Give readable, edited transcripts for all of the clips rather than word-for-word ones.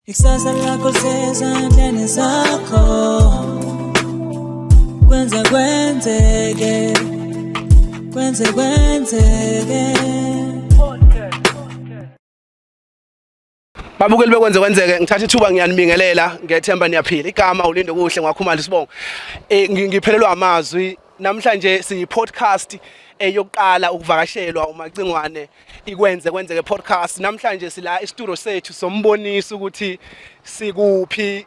Ikusasa lakho lisezandleni zakho, kwenzeke Babukeli bekwenzeke ngithatha ithuba ngiyanibingelela ngethemba niyaphila igama uLindo Kuhle ngakhumala isibongo ngiphelelwa amazwi namhlanje siyi-podcast yokuqala ukuvakashelwa umacingwane kwenzeke podcast namhlanje sila e-studio sethu sombonisa ukuthi sikuphi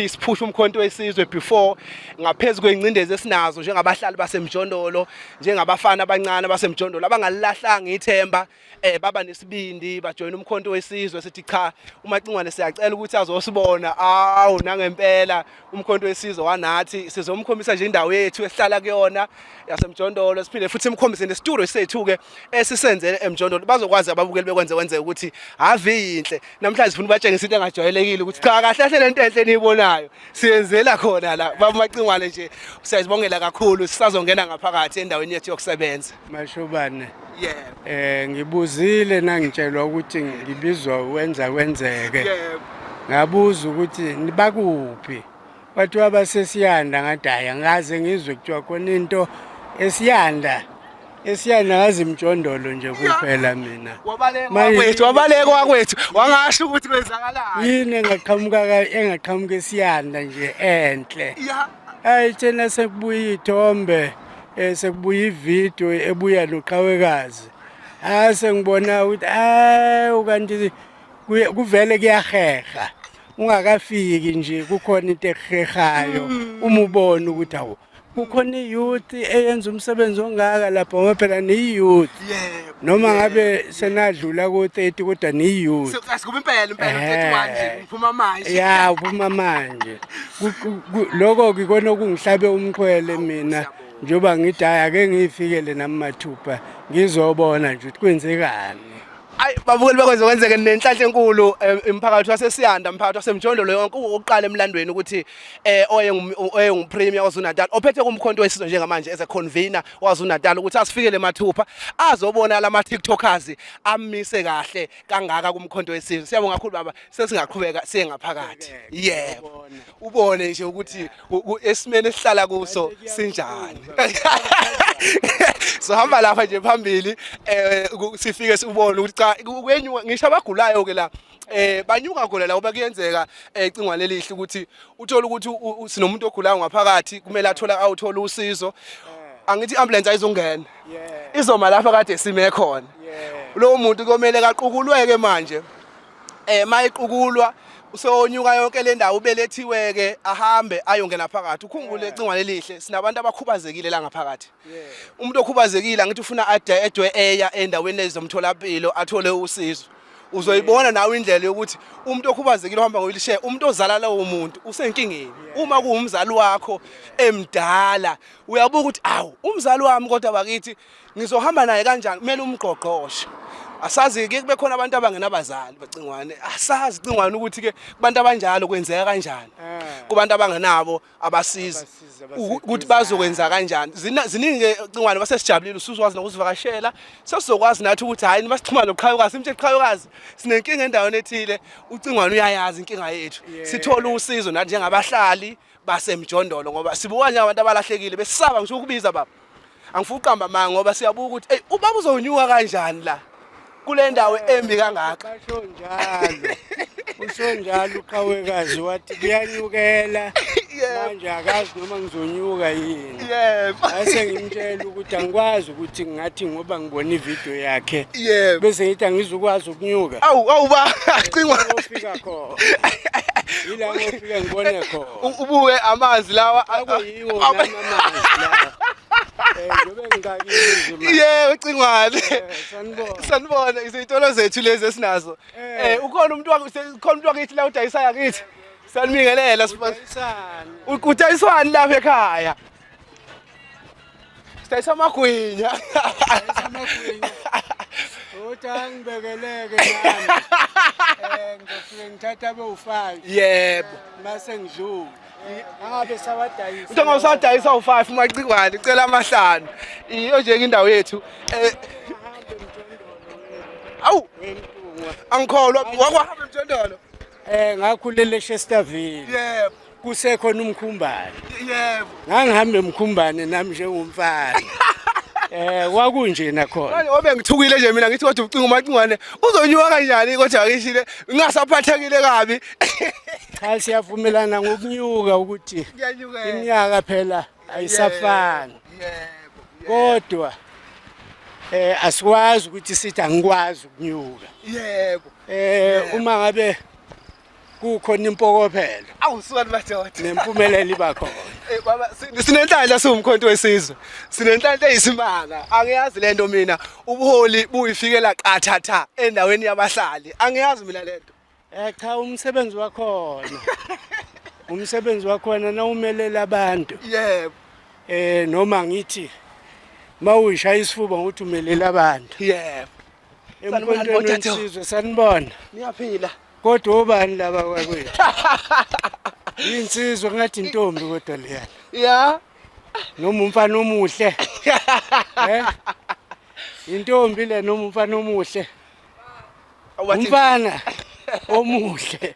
siphusha umkhonto wesizwe before ngaphezulu kwencindezi esinazo njengabahlali basemjondolo njengabafana abancane basemjondolo abangalilahlanga ithemba baba nesibindi bajoyina umkhonto wesizwe sithi cha umacingwane siyacela ukuthi azosibona nangempela umkhonto wesizwe wanathi sizomkhombisa nje indawo yethu esihlala kuyona yasemjondolo siphinde futhi simkhombise ne-studio sethu ke esisenzele emjondolo bazokwazi ababukeli bekwenze ukuthi ave inhle namhlanje sifuna batshengisa into engajwayelekile ukuthi cha kahle lento enhle niyibonayo siyenzela khona la bamacingwane nje siyazibongela kakhulu sisazongena ngaphakathi endaweni yethu yokusebenza. Mashobane, ngibuzile nangitshelwa ukuthi ngibizwa kwenzeke. Ngabuza ukuthi nibakuphi bathu abasesiyanda ngathi hayi ngaze ngizwe kuthiwa khona into esiyanda ngazi imjondolo nje kuphela mina. Wabaleka wakwethu wangasho ukuthi kwenzakalani yini engaqhamuka esiyanda nje enhle. Hayi thina sekubuya ithombe sekubuya ivideo ebuya noqhawekazi sengibona ukuthi ukanti kuvele kuyaheha ungakafiki nje kukhona into ehehayo uma ubona ukuthi awu kukhona iyouth eyenza umsebenzi ongaka lapha ngoba phela ni-youth noma ngabe senadlula ko-30 kodwa ni-youth asikuba impela 31 nje uphuma manje uphuma manje lokho ngikona okungihlabe umkhwele mina njengoba ngithi hayi ake ngiyifikele nami mathupha ngizobona nje ukuthi kwenzekani. Babukeli bekwenzeke nenhlanhla enkulu emphakathi wasesiyanda umphakathi wasemjondolo yonke oqala emlandweni ukuthi oyengupremier waZulu-Natal ophethe kumkhonto wesizwe njengamanje as a convener waZulu-Natal ukuthi asifikele mathupha azobona lama TikTokers amise kahle kangaka kumkhonto wesizwe. Siyabonga kakhulu baba sesingaqhubeka siye ngaphakathi ubone nje ukuthi esimene esihlala kuso sinjani. So hamba lapha nje phambili sifike sibone ukuthi cha kwenyuka ngisho abagulayo ke la banyuka khona la ngoba kuyenzeka icingwane elihle ukuthi uthola ukuthi sinomuntu ogulayo ngaphakathi kumele awuthola usizo angithi ambulance ayizongena izoma lapha kade sime khona lo muntu komele kaqukulweke manje mayiqukulwa usonyuka yonke le ndawo ubelethiwe-ke ahambe ayongena phakathi ukhumbule icingwane elihle sinabantu abakhubazekile la ngaphakathi umuntu okhubazekile angithi ufuna edwe eya endaweni ezomtholapilo athole usizo uzoyibona nawe indlela yokuthi umuntu okhubazekile uhamba ngo-wheelchair umuntu ozala lowo muntu usenkingeni uma kuwumzali wakho emdala uyabuka ukuthi umzali wami kodwa bakithi ngizohamba naye kanjani kumele umgqogqoshe. Asazi-ke kube khona abantu abangenabazali bacingwane asazi cingwane ukuthi-ke kubantu abanjalo kwenzeka kanjani kubantu abangenabo abasiza ukuthi bazokwenza kanjani. Ziningi-ke cingwane basesijabulile usuzokwazi nokuzivakashela sesizokwazi nathi ukuthi hhayi masixhumane noqhawekazi imthi eqhawekazi sinenkinga endaweni ethile ucingwane uyayazi inkinga yethu sithole usizo nathi njengabahlali basemjondolo ngoba sibuka njengabantu abalahlekile besisaba ngisho ukubiza baba angifuna uqamba manga ngoba siyabuka ukuthi ubaba uzonyuka kanjani la kule ndawo embi kangaka. Usho njalo uqhawekazi wathi kuyanyukela manje akazi noma ngizonyuka yini. Bese ngimtshela ukuthi angikwazi ukuthi ngathi ngoba ngibona ivideo yakhe bese ngithi angizukwazi ukunyuka ba cingwa ufika khona yila ngofika ngibone khona ubuke amanzi lawa akuyiwo amanzi lawa ucingwane sanibona izitolo zethu lezi esinazo ukhona umuntu wakithi la udayisayo kithi sanibingelela udayiswani lapha ekhaya sidayisa amagwinya utangibekeleke nami ngifike ngithatha abe-5 mase ngidlula angabe sawadayisa into ngawusadayisa u5 umacingwane icela amahlanu iyo nje indawo yethu angikholwa wakwahamba emjondolo Ngakhulela eShesterville. Yebo. Kusekhona umkhumbane. Yebo. Ngangihamba emkhumbane nami njengomfana. Kwakunje nakhona. Manje ngobe ngithukile nje mina ngithi kodwa ucinga umacingwane uzonyuka kanjani kodwa akishile ngingasaphathekile kabi. Cha siyavumelana ngokunyuka ukuthi iminyaka phela ayisafani. Yebo. Kodwa asikwazi ukuthi sithi angikwazi ukunyuka. Yebo. Uma ngabe kukhona impokophelo awusukani madoda nempumelelo iba khona. Baba sinenhlanhla siwumkhonto wesizwe. Sinenhlanhla eyisimanga. Angiyazi lento mina ubuholi buyifikela qathatha endaweni yabahlali. Angiyazi mina lento. Cha umsebenzi wakhona. Umsebenzi wakhona nawumelela abantu. Yebo. Noma ngithi mawuyishaya isifuba ngokuthi umelela abantu. Yebo. Emkhondweni wesizwe sanibona. Niyaphila. Kodwa obani laba kwakwethu? Insizwe ngathi intombi kodwa leyana. Ya. Noma umfana omuhle. Intombi le noma umfana omuhle. Umfana omuhle.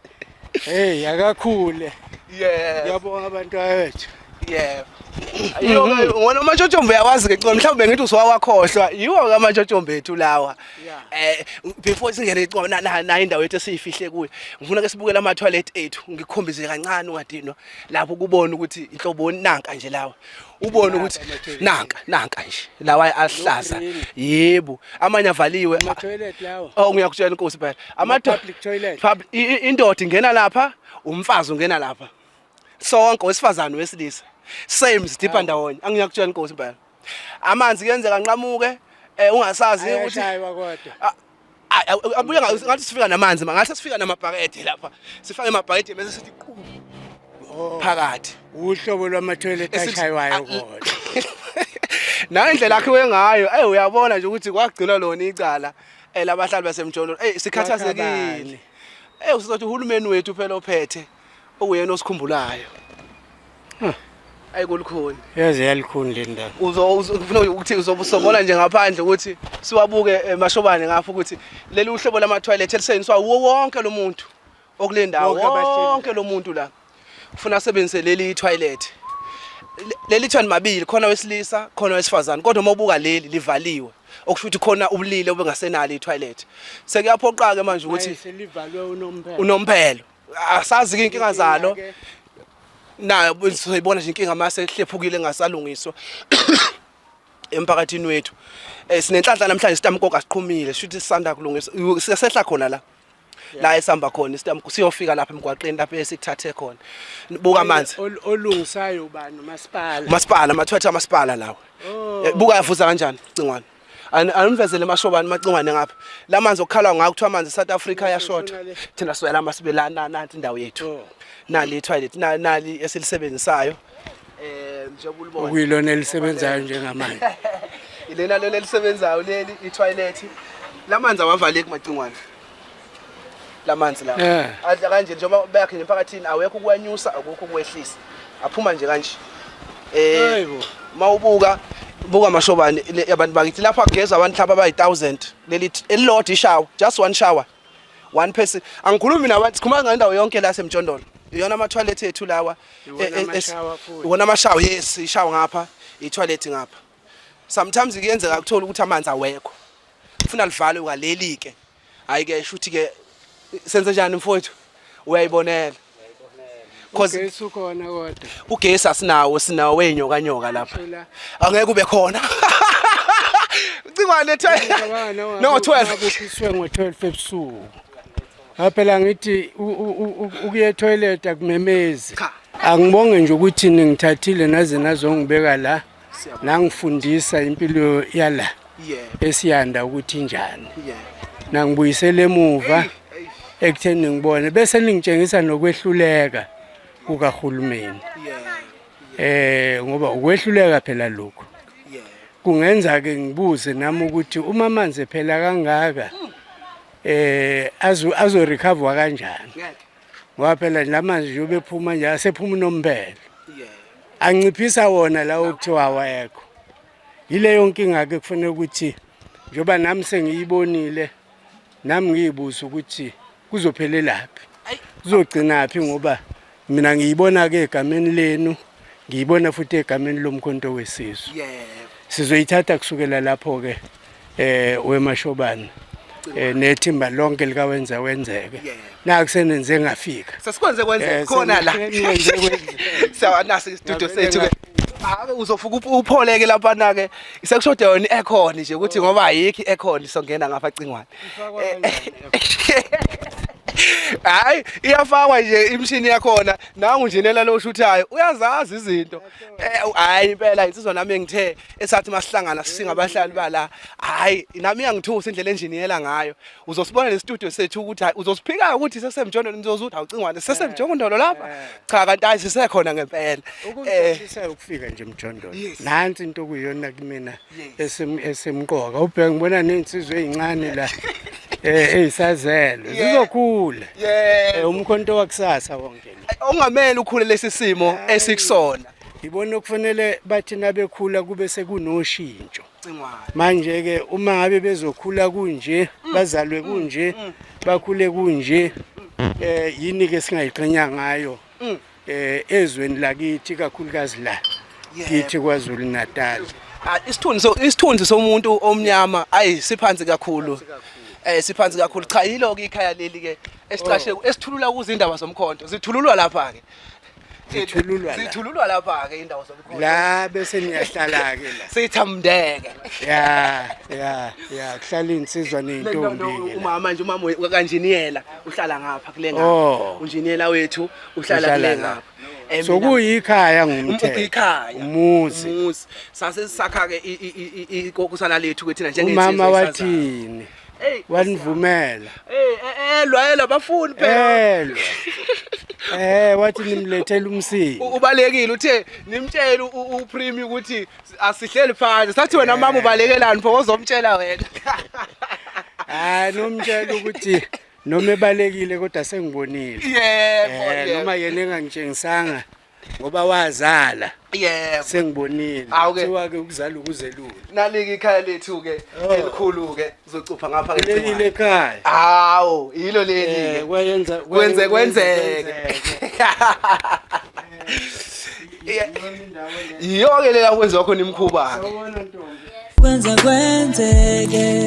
Akakhule. Yebo. Ngiyabonga abantu bethu. Yebo. Ayo ngona amatshotshombe yawazi ke ncwa mhlawumbe ngithi uswakakhohlwa yiwo ke amatshotshombe ethu lawa. Before singene icwa na indawo ethu esiyifihle kuyo. Ngifuna ke sibukele ama toilet ethu ngikhombise kancane ungadino lapho kubona ukuthi inhlobo nanka nje lawa. Ubone ukuthi nanka nje lawa ahlaza. Yebo amanye avaliwe. Ama toilet lawa. Ngiyakutshela inkosi phela. Public toilet. Indoda ingena lapha, umfazi ungena lapha. Sonke wesifazane wesilisa. Same sidipha ndawonye. Angiyakutshela inkosi impela. Amanzi kuyenzeka nqamuke ungasazi ukuthi kodwa. Abuye ngathi sifika namanzi ngathi sifika namabhakede lapha. Sifake amabhakede bese sithi phakathi. Uhlobo lwama toilet ashaywayo kodwa. Na indlela yakhe ngayo uyabona nje ukuthi kwagcina lona icala labahlali basemjondolo sikhathazekile. Usizothi uhulumeni wethu phela ophethe okuyena osikhumbulayo. Ayikulukhuni. Yaze yalikhuni le ndawo. Ufuna ukuthi uzobusobona nje ngaphandle ukuthi siwabuke mashobane ngapha ukuthi leli uhlobo lama toilet eliseniswa wonke lo muntu okule ndawo wonke lo muntu la ufuna asebenzise leli toilet. Leli thani mabili khona wesilisa khona wesifazane kodwa mawubuka leli livaliwe okusho ukuthi khona ubulile obengasenalo itoilet. Sekuyaphoqa ke manje ukuthi selivalwe unomphelo. Asazi ke inkinga zalo. Na soyibona nje inkinga mase hlephukile ngasalungiswa emphakathini wethu. Sinenhlanhla namhlanje sitamkoka siqhumile shuthi sisanda kulungisa sisehla khona la esihamba khona siyofika lapha emgwaqeni lapha esikuthathe khona. Buka amanzi olungisayo ubani masipala mathwetha masipala lawo. Buka yavuza kanjani cingwane. Animvezele mashobani macingwane ngapha. Lamanzi okukhala ngakho kuthiwa amanzi eSouth Africa yashota. Thina siwela masibelana nanti indawo yethu. Nali toilet nali esilisebenzisayo njengoba ulibona okuyilona elisebenzayo njengamanje ilena lelo elisebenzayo leli itoilet lamanzi awavaleki macingwane lamanzi la adla kanje njengoba bayakhe emphakathini awekho ukwanyusa akukho ukwehlisa aphuma nje kanje yebo mawubuka buka mashobani abantu bakithi lapha kugeza abantu hlaba abayi1000 leli elilodwa ishower just one shower one person angikhulumi nabantu sikhuluma ngendawo yonke la semjondolo iyona ama toilet ethu lawa wona amashawa yes ishawa ngapha itoilet ngapha sometimes kuyenzeka ukuthola ukuthi amanzi awekho ufuna livalwe kaleli ke hayi ke shuthi ke senze njani mfowethu uyayibonela cause ukhona kodwa ugesi sinawo wenyoka nyoka lapha angeke ube khona ucingwane no 12 ubusiswe ngo12 ebusuku phela ngithi ukuye toilet akumemezi angibonge nje ukuthi ningithathile naze nazongibeka la nangifundisa impilo yala esiyanda ukuthi njani nangibuyisele emuva ekutheni ngibone bese ningitshengisa nokwehluleka kukaHulumeni ngoba ukwehluleka phela lokho kungenza ke ngibuze nami ukuthi uma amanzi phela kangaka azo recover kanjani ngoba phela lamanzi yobe phuma nje asephuma unomphelo anciphisa wona la okuthiwa awekho yileyo nkinga ke kufanele ukuthi njoba nami sengiyibonile nami ngiyibuza ukuthi kuzophelelaphi Uzogcina phi ngoba mina ngiyibona ke egameni lenu, ngiyibona futhi egameni lomkhonto wesizwe. Yebo. Sizoyithatha kusukela lapho ke weMashobane. Nethimba lonke likawenza wenzeke. Naku senenze ngafika. Sesikwenze kwenze khona la. Sawa nasi istudio sethu ke. Uzofuka upholeke lapha na ke. Sekushoda yona i-aircon nje ukuthi ngoba ayikho i-aircon songena ngapha cingwane. Hayi iyafakwa nje imshini yakhona nangu njenela lo shuthayo uyazazi izinto hayi impela insizwa nami engithe esathi masihlangana singabahlali bala hayi nami iyangithusa indlela enjiniyela ngayo uzosibona le studio sethu ukuthi hayi uzosiphika ukuthi sesemjondolo nizozuthi awucingwane sesemjondolo lapha cha kanti hayi sisekhona ngempela ukufika nje emjondolo nansi into kuyona kumina esemqoka ubheke ngibona nensizwe ezincane la eyisazelo zizokhula umkhonto wakusasa wonke ongamele ukhule lesi simo esikusona ngibona kufanele bathi nabekhula kube sekunoshintsho manje ke uma ngabe bezokhula kunje bazalwe kunje bakhule kunje yini ke singayiqenya ngayo ezweni lakithi kakhulukazi la kithi KwaZulu Natal isithunzi somuntu omnyama ayisiphansi kakhulu siphansi kakhulu cha yilo ke ikhaya leli ke esiqashe esithulula kuzindaba zomkhonto zithululwa lapha ke zithululwa lapha ke indawo zomkhonto la bese niyahlala ke la sithamndeke ya kuhlala insizwa nentombi manje umama kanjiniyela uhlala ngapha kule ngapha unjiniyela wethu uhlala kule ngapha so kuyikhaya ikhaya umuzi sase sisakha ke ikokusana lethu kuthina njengensizwe umama wathini wanivumela elwa bafuni phela wathi nimlethela umsini ubalekile uthe nimtshela uPrimi ukuthi asihleli phansi sathi wena mama ubalekelani phozomtshela wena nomtshela ukuthi noma ebalekile kodwa sengibonile yebo noma yena engangitshengisanga ngoba wazala sengibonile kuthiwa ke ukuzala ukuzelula nalike ikhaya lethu ke elikhulu ke uzocupha ngapha ke leli ekhaya hawo yilo leli ke kwenzeke iyo ke lela kwenziwa khona imkhuba kwenzeke